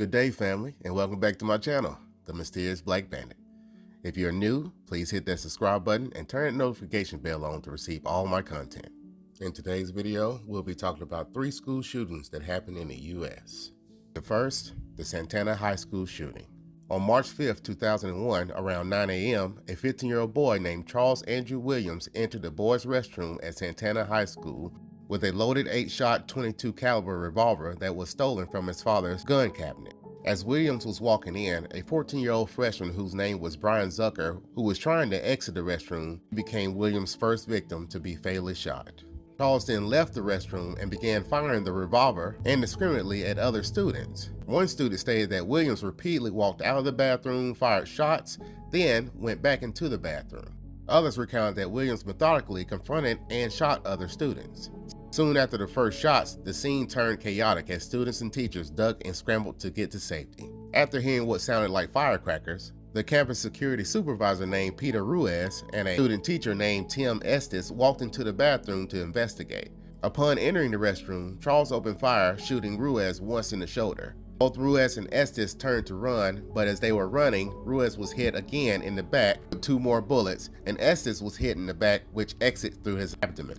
Good day, family, and welcome back to my channel, The Mysterious Black Bandit. If you're new, please hit that subscribe button and turn the notification bell on to receive all my content. In today's video, we'll be talking about 3 school shootings that happened in the U.S. The first, the Santana High School shooting. On March 5, 2001, around 9 a.m., a 15-year-old boy named Charles Andrew Williams entered the boys' restroom at Santana High School with a loaded 8-shot .22 caliber revolver that was stolen from his father's gun cabinet. As Williams was walking in, a 14-year-old freshman whose name was Brian Zucker, who was trying to exit the restroom, became Williams' first victim to be fatally shot. Charles then left the restroom and began firing the revolver indiscriminately at other students. One student stated that Williams repeatedly walked out of the bathroom, fired shots, then went back into the bathroom. Others recounted that Williams methodically confronted and shot other students. Soon after the first shots, the scene turned chaotic as students and teachers ducked and scrambled to get to safety. After hearing what sounded like firecrackers, the campus security supervisor named Peter Ruiz and a student teacher named Tim Estes walked into the bathroom to investigate. Upon entering the restroom, Charles opened fire, shooting Ruiz once in the shoulder. Both Ruiz and Estes turned to run, but as they were running, Ruiz was hit again in the back with 2 more bullets, and Estes was hit in the back, which exited through his abdomen.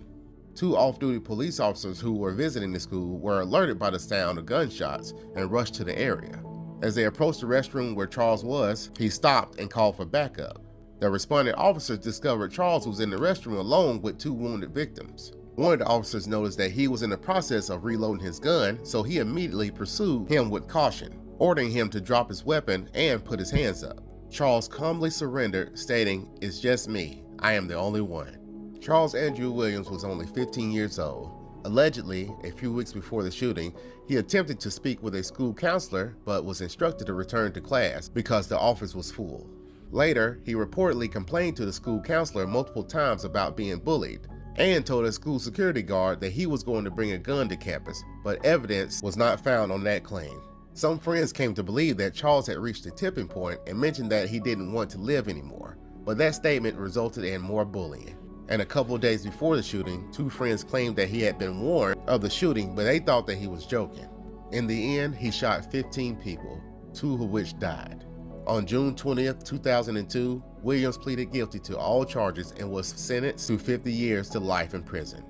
2 off-duty police officers who were visiting the school were alerted by the sound of gunshots and rushed to the area. As they approached the restroom where Charles was, he stopped and called for backup. The responding officers discovered Charles was in the restroom alone with 2 wounded victims. One of the officers noticed that he was in the process of reloading his gun, so he immediately pursued him with caution, ordering him to drop his weapon and put his hands up. Charles calmly surrendered, stating, "It's just me. I am the only one." Charles Andrew Williams was only 15 years old. Allegedly, a few weeks before the shooting, he attempted to speak with a school counselor but was instructed to return to class because the office was full. Later, he reportedly complained to the school counselor multiple times about being bullied and told a school security guard that he was going to bring a gun to campus, but evidence was not found on that claim. Some friends came to believe that Charles had reached a tipping point and mentioned that he didn't want to live anymore, but that statement resulted in more bullying. And a couple of days before the shooting, 2 friends claimed that he had been warned of the shooting, but they thought that he was joking. In the end, he shot 15 people, 2 of which died. On June 20th, 2002, Williams pleaded guilty to all charges and was sentenced to 50 years to life in prison.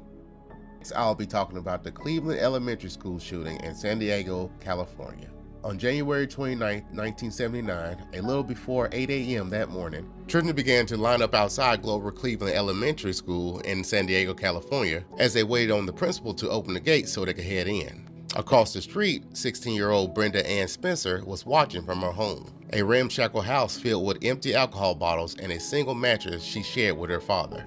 Next, I'll be talking about the Cleveland Elementary School shooting in San Diego, California. On January 29, 1979, a little before 8 a.m. that morning, children began to line up outside Glover Cleveland Elementary School in San Diego, California, as they waited on the principal to open the gate so they could head in. Across the street, 16-year-old Brenda Spencer was watching from her home, a ramshackle house filled with empty alcohol bottles and a single mattress she shared with her father.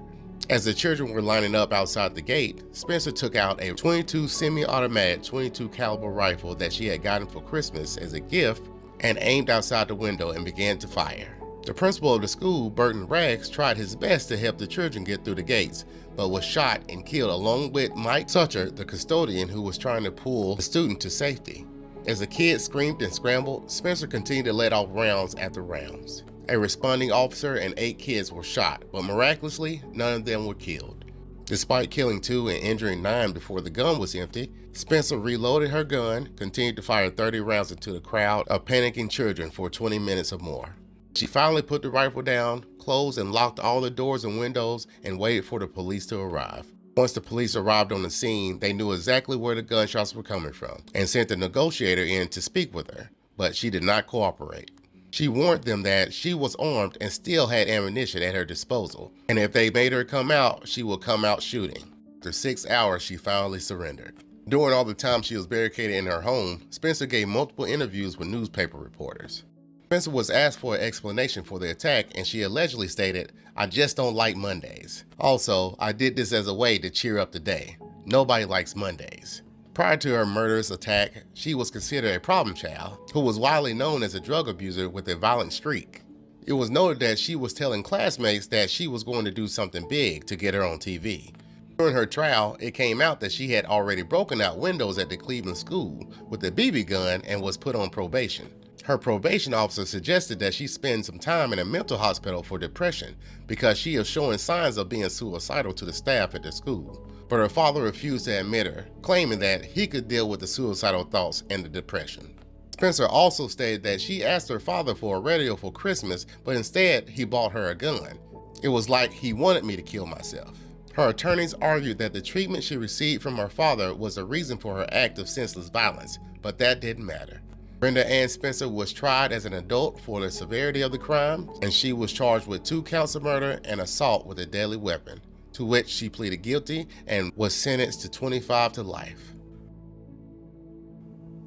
As the children were lining up outside the gate, Spencer took out a .22 semi-automatic .22 caliber rifle that she had gotten for Christmas as a gift and aimed outside the window and began to fire. The principal of the school, Burton Rags, tried his best to help the children get through the gates, but was shot and killed along with Mike Sutter, the custodian who was trying to pull the student to safety. As the kids screamed and scrambled, Spencer continued to let off rounds after rounds. A responding officer and 8 kids were shot, but miraculously, none of them were killed. Despite killing 2 and injuring 9 before the gun was empty, Spencer reloaded her gun, continued to fire 30 rounds into the crowd of panicking children for 20 minutes or more. She finally put the rifle down, closed and locked all the doors and windows, and waited for the police to arrive. Once the police arrived on the scene, they knew exactly where the gunshots were coming from and sent the negotiator in to speak with her, but she did not cooperate. She warned them that she was armed and still had ammunition at her disposal, and if they made her come out, she would come out shooting. After 6 hours, she finally surrendered. During all the time she was barricaded in her home, Spencer gave multiple interviews with newspaper reporters. Spencer was asked for an explanation for the attack, and she allegedly stated, "I just don't like Mondays. Also, I did this as a way to cheer up the day. Nobody likes Mondays." Prior to her murderous attack, she was considered a problem child who was widely known as a drug abuser with a violent streak. It was noted that she was telling classmates that she was going to do something big to get her on TV. During her trial, it came out that she had already broken out windows at the Cleveland school with a BB gun and was put on probation. Her probation officer suggested that she spend some time in a mental hospital for depression because she is showing signs of being suicidal to the staff at the school. But her father refused to admit her, claiming that he could deal with the suicidal thoughts and the depression. Spencer also stated that she asked her father for a radio for Christmas, but instead he bought her a gun. It was like he wanted me to kill myself. Her attorneys argued that the treatment she received from her father was the reason for her act of senseless violence, but that didn't matter. Brenda Ann Spencer was tried as an adult for the severity of the crime, and she was charged with 2 counts of murder and assault with a deadly weapon, to which she pleaded guilty and was sentenced to 25 to life.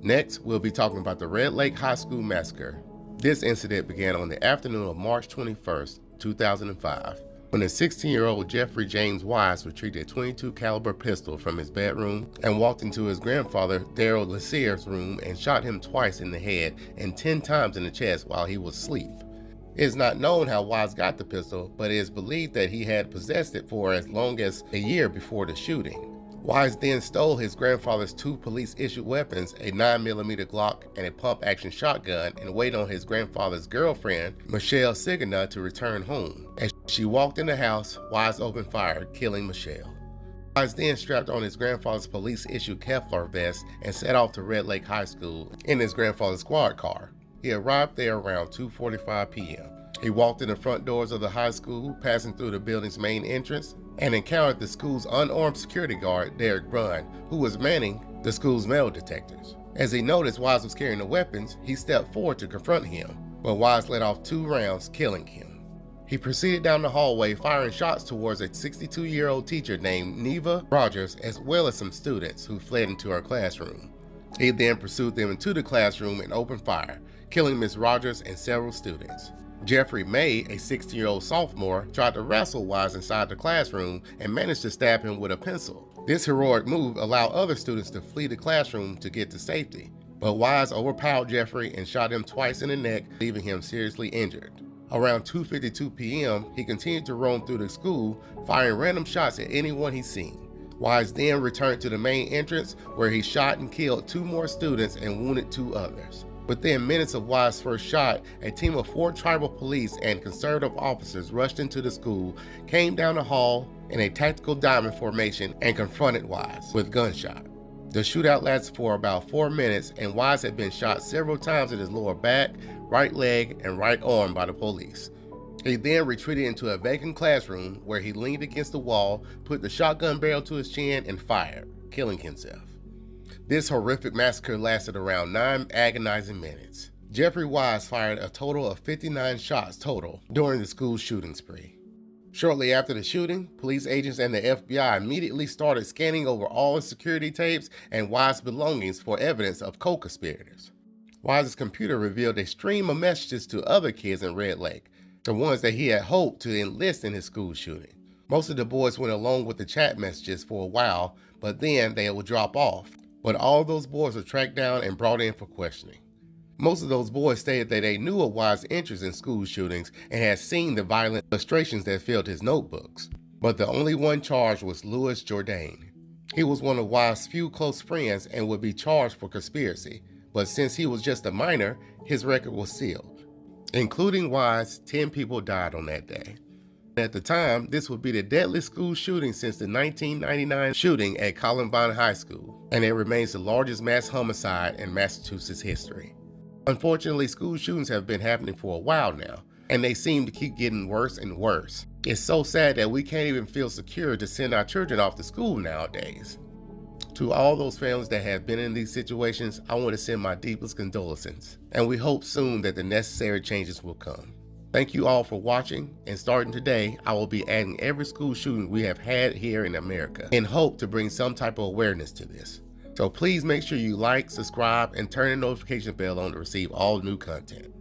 Next, we'll be talking about the Red Lake High School Massacre. This incident began on the afternoon of March 21st, 2005, when a 16-year-old Jeffrey James Weise retrieved a .22 caliber pistol from his bedroom and walked into his grandfather Darrell Lasier's room and shot him twice in the head and 10 times in the chest while he was asleep. It is not known how Weise got the pistol, but it is believed that he had possessed it for as long as a year before the shooting. Weise then stole his grandfather's 2 police-issued weapons, a 9mm Glock and a pump-action shotgun, and waited on his grandfather's girlfriend, Michelle Sigana, to return home. As she walked in the house, Weise opened fire, killing Michelle. Weise then strapped on his grandfather's police-issued Kevlar vest and set off to Red Lake High School in his grandfather's squad car. He arrived there around 2:45 p.m. He walked in the front doors of the high school, passing through the building's main entrance, and encountered the school's unarmed security guard, Derek Brunn, who was manning the school's metal detectors. As he noticed Weise was carrying the weapons, he stepped forward to confront him, but Weise let off 2 rounds, killing him. He proceeded down the hallway, firing shots towards a 62-year-old teacher named Neva Rogers, as well as some students who fled into her classroom. He then pursued them into the classroom and opened fire, killing Ms. Rogers and several students. Jeffrey May, a 16-year-old sophomore, tried to wrestle Weise inside the classroom and managed to stab him with a pencil. This heroic move allowed other students to flee the classroom to get to safety, but Weise overpowered Jeffrey and shot him twice in the neck, leaving him seriously injured. Around 2:52 p.m., he continued to roam through the school, firing random shots at anyone he seen. Weise then returned to the main entrance, where he shot and killed 2 more students and wounded 2 others. Within minutes of Weise's first shot, a team of 4 tribal police and conservative officers rushed into the school, came down the hall in a tactical diamond formation, and confronted Weise with gunshot. The shootout lasted for about 4 minutes, and Weise had been shot several times in his lower back, right leg, and right arm by the police. He then retreated into a vacant classroom where he leaned against the wall, put the shotgun barrel to his chin, and fired, killing himself. This horrific massacre lasted around 9 agonizing minutes. Jeffrey Weise fired a total of 59 shots total during the school shooting spree. Shortly after the shooting, police agents and the FBI immediately started scanning over all the security tapes and Weise's belongings for evidence of co-conspirators. Weise's computer revealed a stream of messages to other kids in Red Lake, the ones that he had hoped to enlist in his school shooting. Most of the boys went along with the chat messages for a while, but then they would drop off. But all those boys were tracked down and brought in for questioning. Most of those boys stated that they knew of Weise's interest in school shootings and had seen the violent illustrations that filled his notebooks. But the only one charged was Louis Jourdain. He was one of Weise's few close friends and would be charged for conspiracy, but since he was just a minor, his record was sealed. Including Weise, 10 people died on that day. At the time, this would be the deadliest school shooting since the 1999 shooting at Columbine High School, and it remains the largest mass homicide in Massachusetts history. Unfortunately, school shootings have been happening for a while now, and they seem to keep getting worse and worse. It's so sad that we can't even feel secure to send our children off to school nowadays. To all those families that have been in these situations, I want to send my deepest condolences, and we hope soon that the necessary changes will come. Thank you all for watching, and starting today, I will be adding every school shooting we have had here in America in hope to bring some type of awareness to this. So please make sure you like, subscribe, and turn the notification bell on to receive all new content.